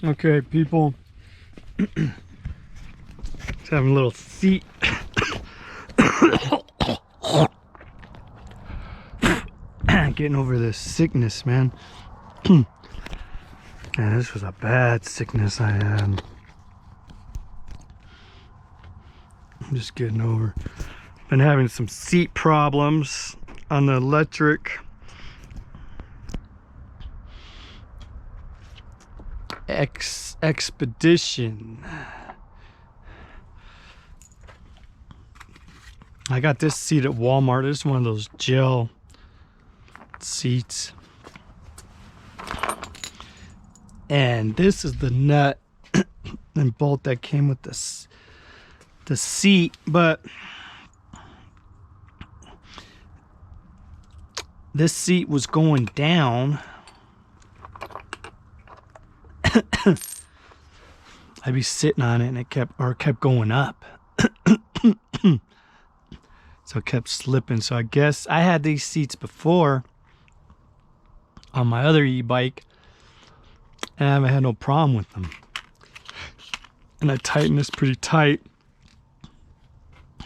Okay, people. Just having a little seat. Getting over this sickness, man. Man, this was a bad sickness I had. I'm just getting over. Been having some seat problems on the electric. Expedition. I got this seat at Walmart. It's one of those gel seats. And this is the nut and bolt that came with this the seat, but this seat was going down. I'd be sitting on it and it kept going up. So it kept slipping. So I guess I had these seats before on my other e-bike and I haven't had no problem with them. And I tightened this pretty tight.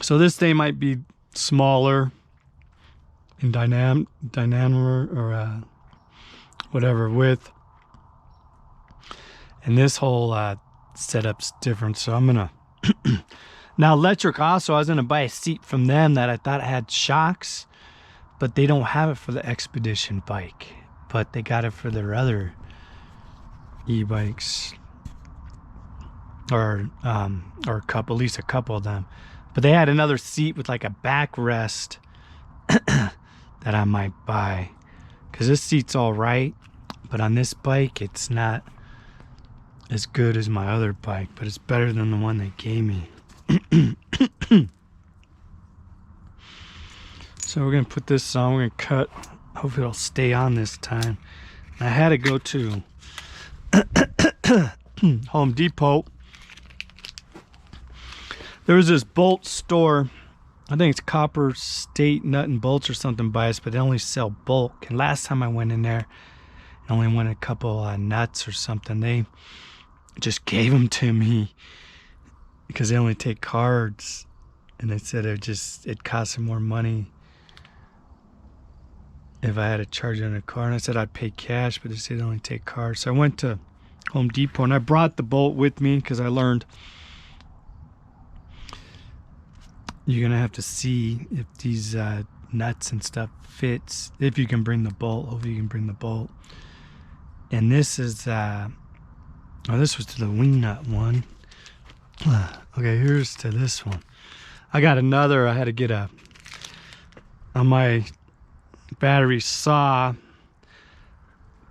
So this thing might be smaller in diameter or whatever width. And this whole setup's different. So I'm gonna now lectric also, I was gonna buy a seat from them that I thought had shocks, but they don't have it for the Expedition bike, but they got it for their other e-bikes, or a couple, at least a couple of them. But they had another seat with like a backrest that I might buy, because this seat's all right, but on this bike it's not as good as my other bike, but it's better than the one they gave me. So we're gonna put this on, we're gonna cut. Hopefully it'll stay on this time. I had to go to Home Depot. There was this bolt store, I think it's Copper State Nut and Bolts or something by us, but they only sell bulk. And last time I went in there, I only went a couple nuts or something. They just gave them to me because they only take cards, and they said it cost them more money if I had to charge it in a card. And I said I'd pay cash, but they said they only take cards. So I went to Home Depot and I brought the bolt with me because I learned you're gonna have to see if these nuts and stuff fits, if you can bring the bolt. Hopefully you can bring the bolt. And this is this was to the wing nut one. Okay, here's to this one. I got another. I had to get on my battery saw,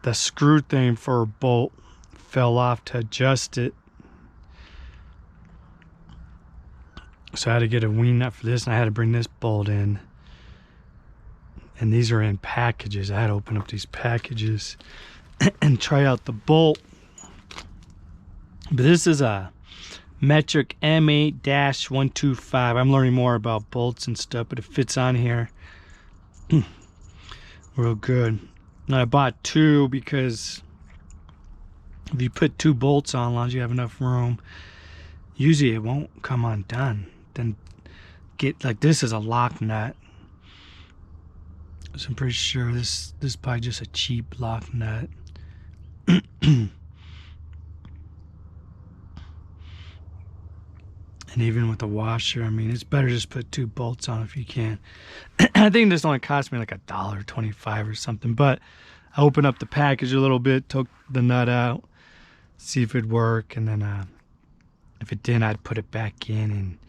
the screw thing for a bolt fell off to adjust it. So I had to get a wing nut for this, and I had to bring this bolt in. And these are in packages. I had to open up these packages and try out the bolt. But this is a metric M8-125. I'm learning more about bolts and stuff, but it fits on here real good. And I bought two because if you put two bolts on, as long as you have enough room, usually it won't come undone. Then get like this is a lock nut. So I'm pretty sure this is probably just a cheap lock nut. And even with the washer, I mean, it's better just put two bolts on if you can. I think this only cost me like $1.25 or something, but I opened up the package a little bit, took the nut out, see if it'd work, and then if it didn't, I'd put it back in and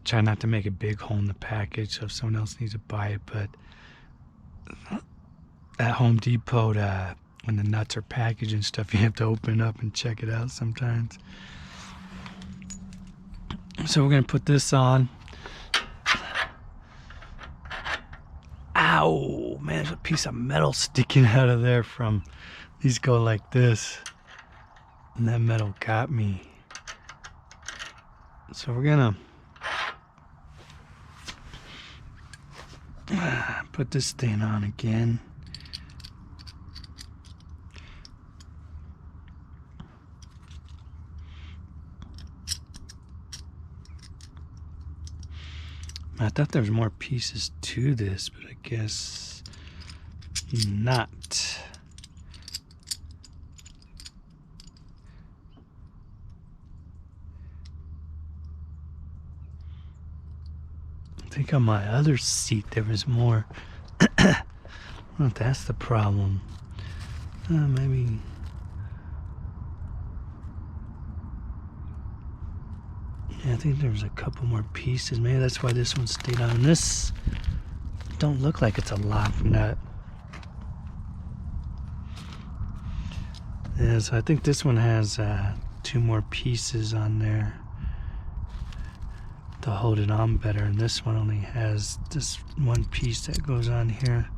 try not to make a big hole in the package so if someone else needs to buy it. But at Home Depot, when the nuts are packaged and stuff, you have to open it up and check it out sometimes. So we're gonna put this on. Ow, man, there's a piece of metal sticking out of there from, these go like this, and that metal got me. So we're gonna put this thing on again. I thought there was more pieces to this, but I guess not. I think on my other seat there was more. I don't know if that's the problem. Maybe. Yeah, I think there was a couple more pieces. Maybe that's why this one stayed on. This don't look like it's a lock nut. Yeah, so I think this one has 2 more pieces on there to hold it on better, and this one only has this one piece that goes on here.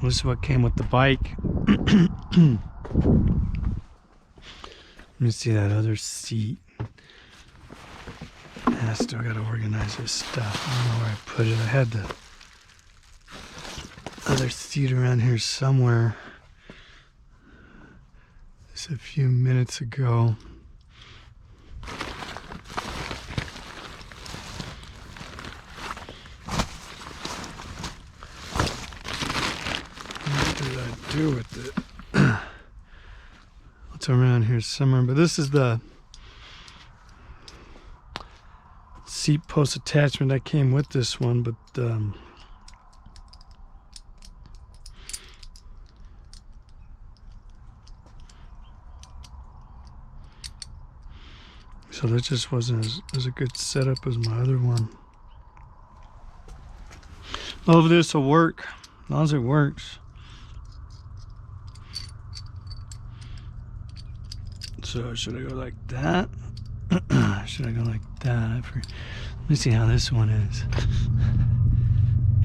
This is what came with the bike. Let me see that other seat. And I still gotta organize this stuff. I don't know where I put it. I had the other seat around here somewhere just a few minutes ago. What did I do with it? It's around here somewhere, but this is the seat post attachment that came with this one, but so that just wasn't as a good setup as my other one. All of this will work as long as it works. So should I go like that? Should I go like that? Let me see how this one is.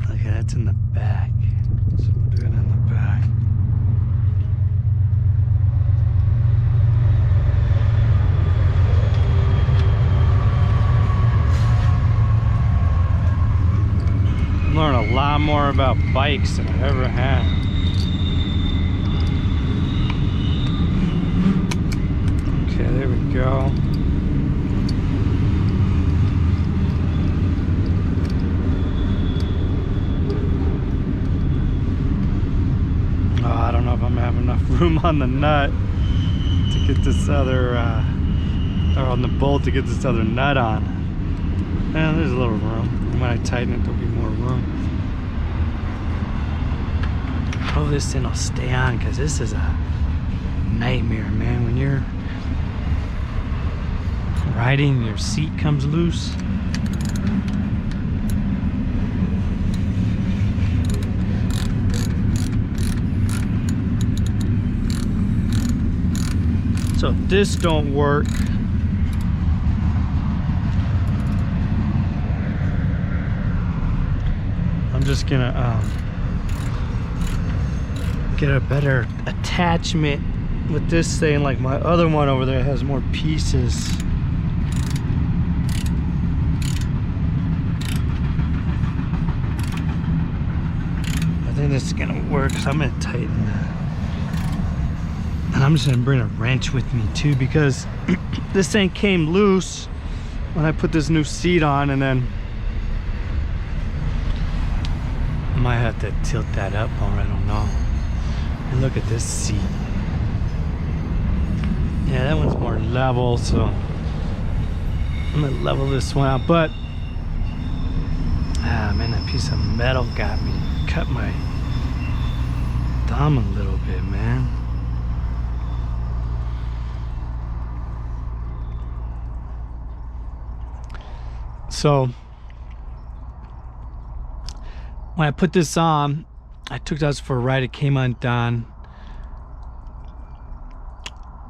Okay, that's in the back. So we'll do it in the back. Learn a lot more about bikes than I ever had. Okay, there we go. Oh, I don't know if I'm gonna have enough room on the nut to get this other, or on the bolt to get this other nut on. Yeah, there's a little room. When I tighten it, there'll be more room. Hope this thing will stay on, because this is a nightmare, man. When you're riding, your seat comes loose. So if this don't work, I'm just gonna get a better attachment with this thing. Like my other one over there has more pieces. I think this is gonna work, so I'm gonna tighten that. And I'm just gonna bring a wrench with me too, because this thing came loose when I put this new seat on, and then I might have to tilt that up, or I don't know. And look at this seat. Yeah, that one's more level, so I'm gonna level this one out. But man, that piece of metal got me, cut my thumb a little bit, man. So when I put this on, I took this for a ride. It came undone.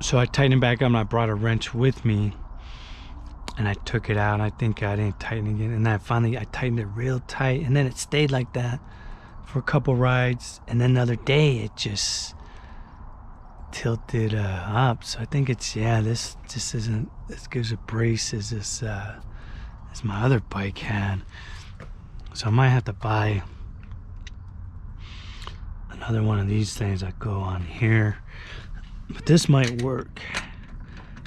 So I tightened it back up, and I brought a wrench with me, and I took it out, and I think I didn't tighten it again. And then I tightened it real tight, and then it stayed like that for a couple rides. And then the other day, it just tilted up. So I think it's, yeah, this just isn't as good a brace as this, as my other bike had. So I might have to buy another one of these things that go on here, but this might work.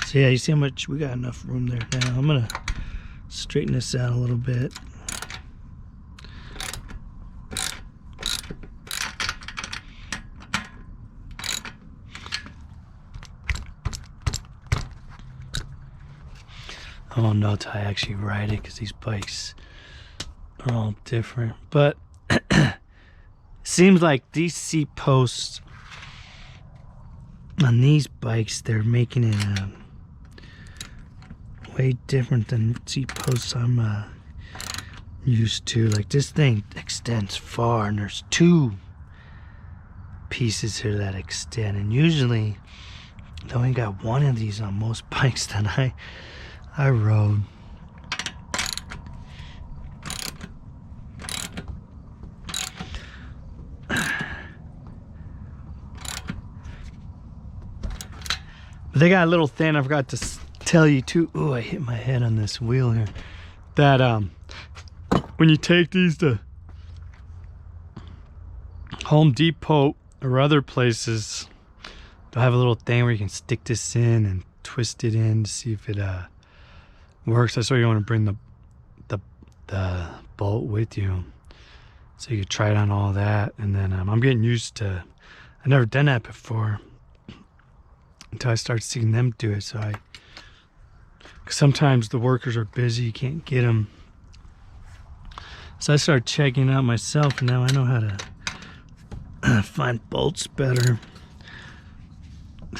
So yeah, you see how much we got enough room there now. I'm gonna straighten this out a little bit. I don't know till I actually ride it because these bikes are all different. But seems like these seat posts on these bikes, they're making it way different than seat posts I'm used to. Like this thing extends far, and there's two pieces here that extend, and usually they only got one of these on most bikes that I rode. But they got a little thing I forgot to tell you too. Oh, I hit my head on this wheel here. That when you take these to Home Depot or other places, they'll have a little thing where you can stick this in and twist it in to see if it works. That's why you want to bring the bolt with you, so you can try it on all that. And then I'm getting used to. I've never done that before until I start seeing them do it. So cause sometimes the workers are busy, you can't get them. So I started checking out myself, and now I know how to find bolts better.